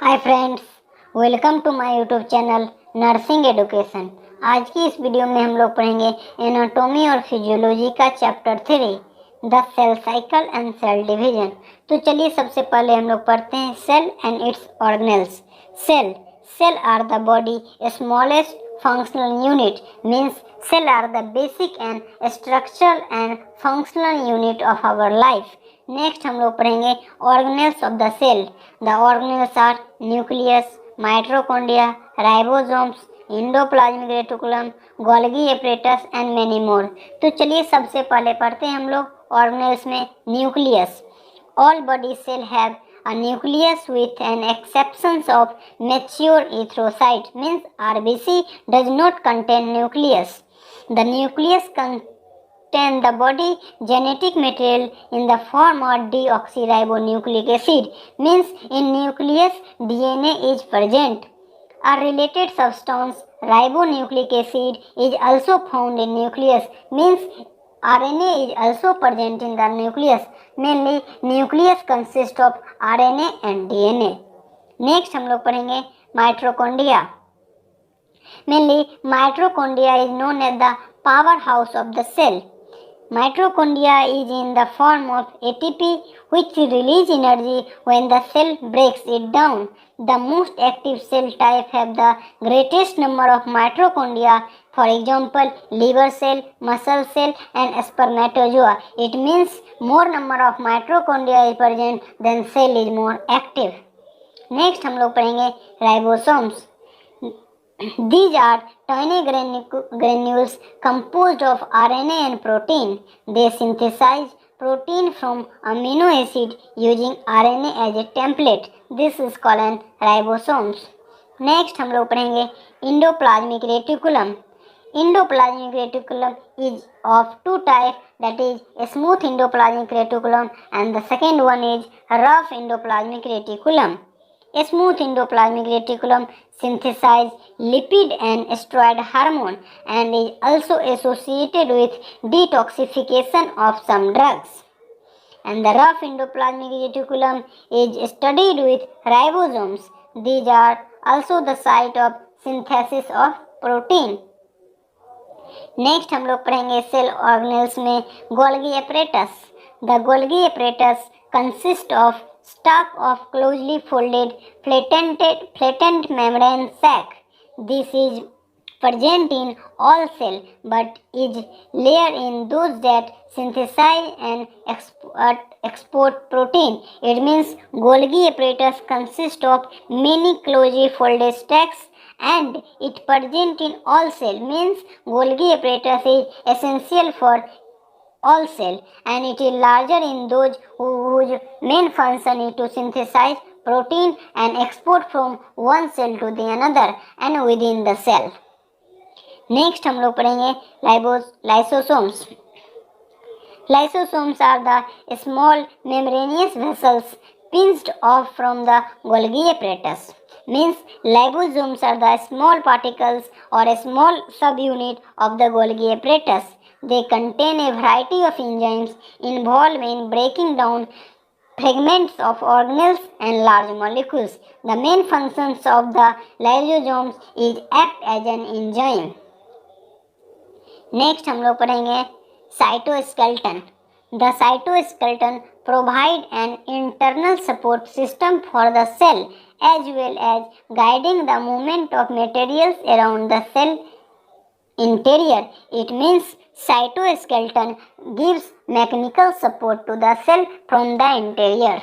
Hi friends, welcome to my YouTube channel nursing education. आज की इस वीडियो में हम लोग पढ़ेंगे एनाटॉमी और फिजियोलॉजी का chapter 3, the cell cycle and cell division. तो चलिए सबसे पहले हम लोग पढ़ते हैं cell and its organelles. Cell cell are the body smallest functional unit, means cell are the basic and structural and functional unit of our life. Next हम लोग पढ़ेंगे organelles of the cell. The organelles are nucleus, mitochondria, ribosomes, endoplasmic reticulum, Golgi apparatus and many more. तो चलिए सबसे पहले पढ़ते हैं हम लोग ऑर्गेनेल्स में nucleus. All body cell have a nucleus with an exception of mature erythrocyte, means RBC does not contain nucleus. The nucleus contain the body genetic material in the form of deoxyribonucleic acid, means in nucleus DNA is present. A related substance ribonucleic acid is also found in nucleus, means RNA is also present in the nucleus. Mainly nucleus consists of RNA and DNA. Next हम लोग पढ़ेंगे mitochondria. Mainly mitochondria is known as the powerhouse of the cell. Mitochondria is in the form of ATP which release energy when the cell breaks it down. The most active cell type have the greatest number of mitochondria. For example, liver cell, muscle cell and spermatozoa. It means more number of mitochondria is present then cell is more active. Next हम लोग पढ़ेंगे ribosomes. These are tiny granules composed of RNA and protein. They synthesize protein from amino acid using RNA as a template. This is called an ribosomes. Next हम लोग पढ़ेंगे endoplasmic reticulum. Endoplasmic reticulum is of two types, that is a smooth endoplasmic reticulum and the second one is rough endoplasmic reticulum. A smooth endoplasmic reticulum synthesizes lipid and steroid hormone and is also associated with detoxification of some drugs. And the rough endoplasmic reticulum is studied with ribosomes. These are also the site of synthesis of protein. Next हम लोग पढ़ेंगे cell organelles में Golgi apparatus. The Golgi apparatus consist of stalk of closely folded flattened membrane sac. This is present in all cells but is rare in those that synthesize and export protein. It means Golgi apparatus consists of many closely folded stacks and it present in all cells. Means Golgi apparatus is essential for all cell and it is larger in those whose main function is to synthesize protein and export from one cell to the another and within the cell. Next हम लोग पढ़ेंगे lysosomes. Lysosomes are the small membranous vessels pinched off from the Golgi apparatus. Means liposomes are the small particles or a small subunit of the Golgi apparatus. They contain a variety of enzymes involved in breaking down fragments of organelles and large molecules. The main functions of the lysosomes is act as an enzyme. Next हम लोग पढ़ेंगे cytoskeleton. The cytoskeleton provide an internal support system for the cell as well as guiding the movement of materials around the cell interior. It means cytoskeleton gives mechanical support to the cell from the interior.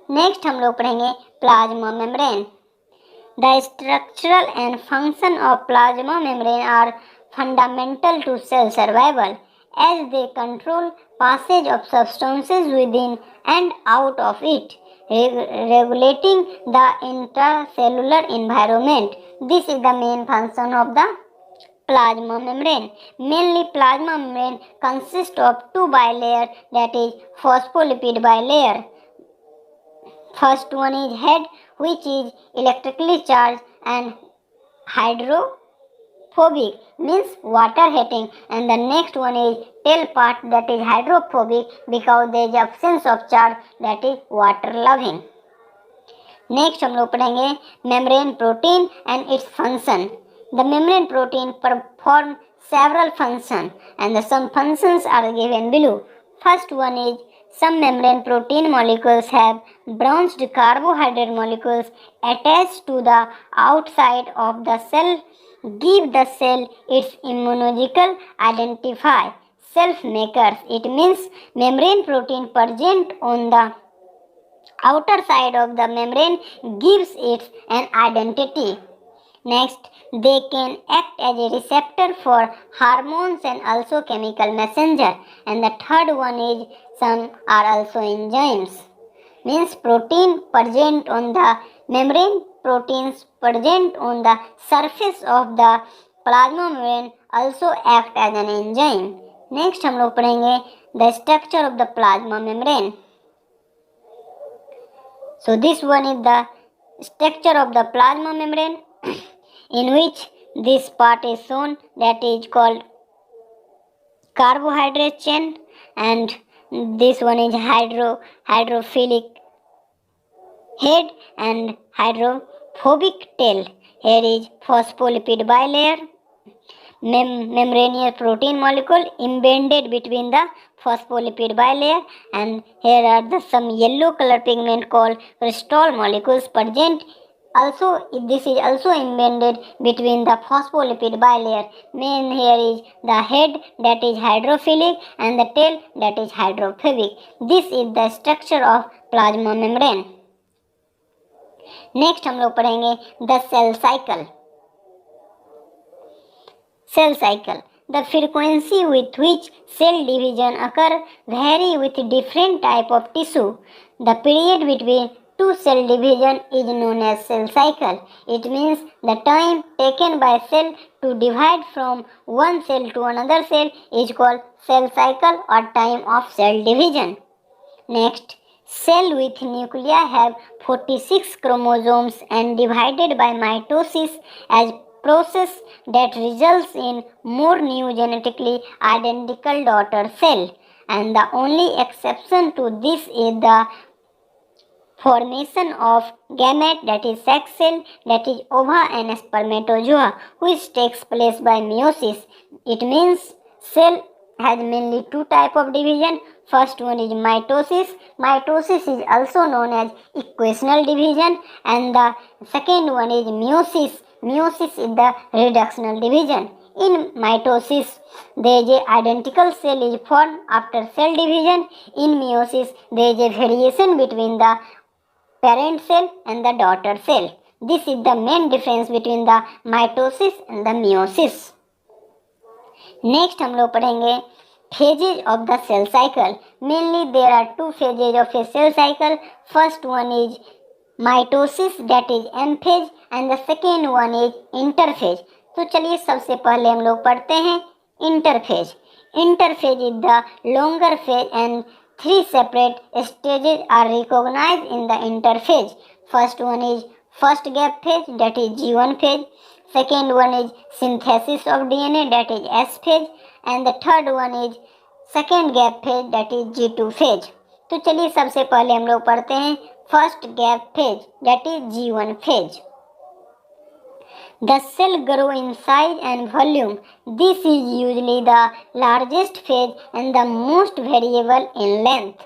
Next हम लोग पढ़ेंगे plasma membrane. The structural and function of plasma membrane are fundamental to cell survival as they control passage of substances within and out of it, regulating the intracellular environment. This is the main function of the plasma membrane. Mainly plasma membrane consists of two bilayer, that is phospholipid bilayer. First one is head which is electrically charged and hydrophobic, means water hating, and the next one is tail part, that is hydrophobic because there is absence of charge, that is water loving. Next हम लोग पढ़ेंगे membrane protein and its function. The membrane protein perform several functions and some functions are given below. First one is some membrane protein molecules have branched carbohydrate molecules attached to the outside of the cell, give the cell its immunological identifier. Self makers, it means membrane protein present on the outer side of the membrane gives it an identity. Next, they can act as a receptor for hormones and also chemical messenger. And the third one is some are also enzymes. Means protein present on the membrane, proteins present on the surface of the plasma membrane also act as an enzyme. Next हम लोग पढ़ेंगे the structure of the plasma membrane. So this one is the structure of the plasma membrane in which this part is shown, that is called carbohydrate chain, and this one is hydrophilic head and hydrophobic tail. Here is phospholipid bilayer, membranous protein molecule embedded between the phospholipid bilayer, and here are the some yellow color pigment called crystol molecules present. Also, this is also embedded between the phospholipid bilayer. Main here is the head, that is hydrophilic, and the tail, that is hydrophobic. This is the structure of plasma membrane. Next हम लोग पढ़ेंगे the cell cycle. Cell cycle. The frequency with which cell division occur vary with different type of tissue. The period between two cell division is known as cell cycle. It means the time taken by cell to divide from one cell to another cell is called cell cycle or time of cell division. Next, cell with nuclei have 46 chromosomes and divided by mitosis as process that results in more new genetically identical daughter cell, and the only exception to this is the formation of gamete, that is sex cell, that is ova and spermatozoa, which takes place by meiosis. It means cell has mainly two type of division. First one is mitosis. Mitosis is also known as equational division, and the second one is meiosis. Meiosis is the reductional division. In mitosis, there is a identical cell is formed after cell division. In meiosis, there is a variation between the parent cell and the daughter cell. This is the main difference between the mitosis and the meiosis. Next हम लोग पढ़ेंगे phases of the cell cycle. Mainly there are two phases of a cell cycle. First one is mitosis, that is M phase, and the second one is interphase. तो चलिए सबसे पहले हम लोग पढ़ते हैं interphase. Interphase is the longer phase and three separate stages are recognized in the interphase. First one is first gap phase, that is G1 phase. Second one is synthesis of DNA, that is S phase, and the third one is second gap phase, that is G2 phase. तो चलिए सबसे पहले हम लोग पढ़ते हैं first gap phase, that is G1 phase. The cell grow in size and volume. This is usually the largest phase and the most variable in length.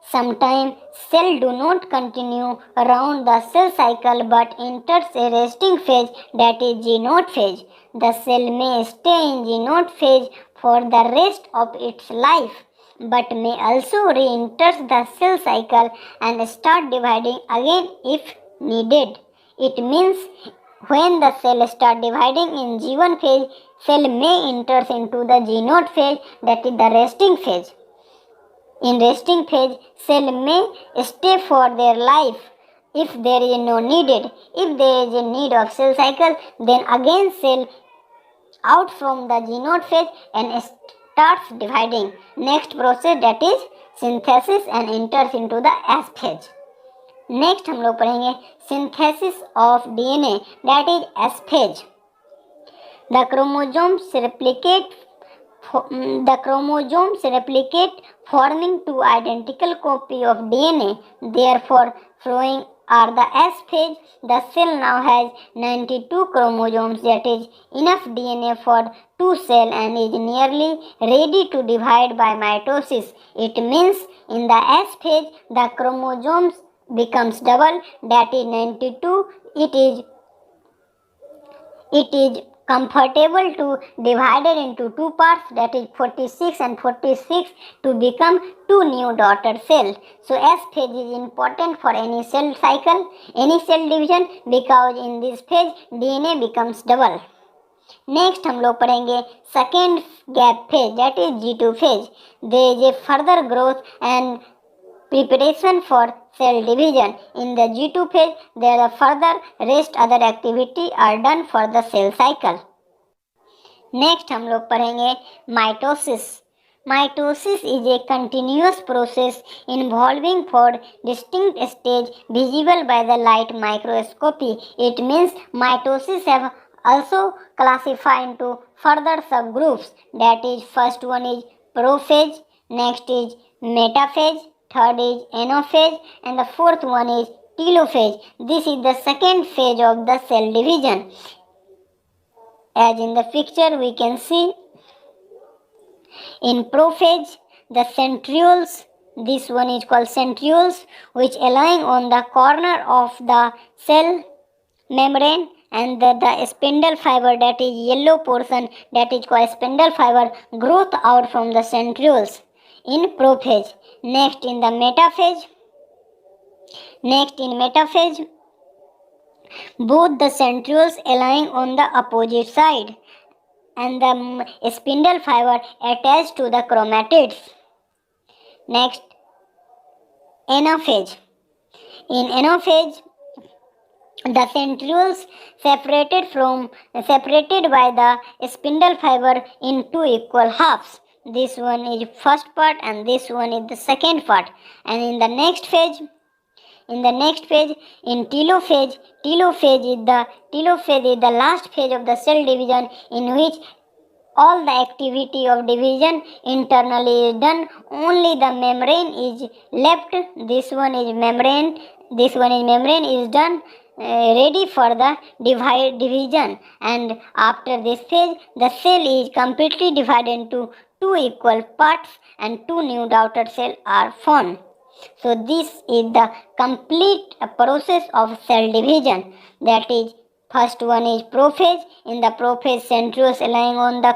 Sometimes cell do not continue around the cell cycle but enters a resting phase, that is G0 phase. The cell may stay in G0 phase for the rest of its life but may also re-enter the cell cycle and start dividing again if needed. It means when the cell start dividing in G1 phase, cell may enter into the G0 phase, that is the resting phase. In resting phase, cell may stay for their life if there is no needed. If there is a need of cell cycle, then again cell out from the G0 phase and starts dividing. Next process, that is synthesis, and enters into the S phase. Next हम लोग पढ़ेंगे synthesis of DNA, that is S phase. The chromosomes replicate forming two identical copy of DNA, therefore flowing are the S phase, the cell now has 92 chromosomes, that is enough DNA for 2 cells and is nearly ready to divide by mitosis. It means in the S phase the chromosomes becomes double, that is 92. It is comfortable to divide it into two parts, that is 46 and 46, to become two new daughter cells. So S phase is important for any cell cycle, any cell division, because in this phase DNA becomes double. Next हम लोग पढ़ेंगे second gap phase, that is G2 phase. There is a further growth and preparation for cell division. In the G2 phase, there are further rest other activity are done for the cell cycle. Next हम लोग पढ़ेंगे mitosis. Mitosis is a continuous process involving four distinct stages visible by the light microscopy. It means mitosis have also classified into further subgroups. That is, first one is prophase, next is metaphase, third is anaphase, and the fourth one is telophase. This is the second phase of the cell division. As in the picture we can see, in prophase the centrioles, this one is called centrioles, which lying on the corner of the cell membrane, and the spindle fiber, that is yellow portion, that is called spindle fiber, growth out from the centrioles in prophase. Next in metaphase, both the centrioles lying on the opposite side and the spindle fiber attached to the chromatids. Next, anaphase. In anaphase, the centrioles separated by the spindle fiber in two equal halves. This one is first part and this one is the second part. And in the next phase, in telophase is the last phase of the cell division, in which all the activity of division internally is done. Only the membrane is left. This one is membrane is done, ready for the division. And after this phase, the cell is completely divided into two equal parts and two new daughter cells are formed. So this is the complete process of cell division. That is, first one is prophase. In the prophase, centrioles lying on the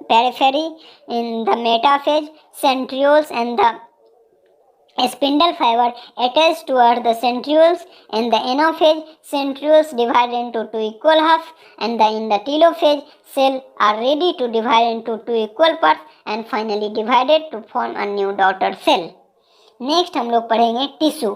periphery. In the metaphase, centrioles and the spindle fiber attached toward the centrioles. In the anaphase, centrioles divided into two equal halves, and in the telophase, cells are ready to divide into two equal parts and finally divided to form a new daughter cell. Next हम लोग पढ़ेंगे tissue.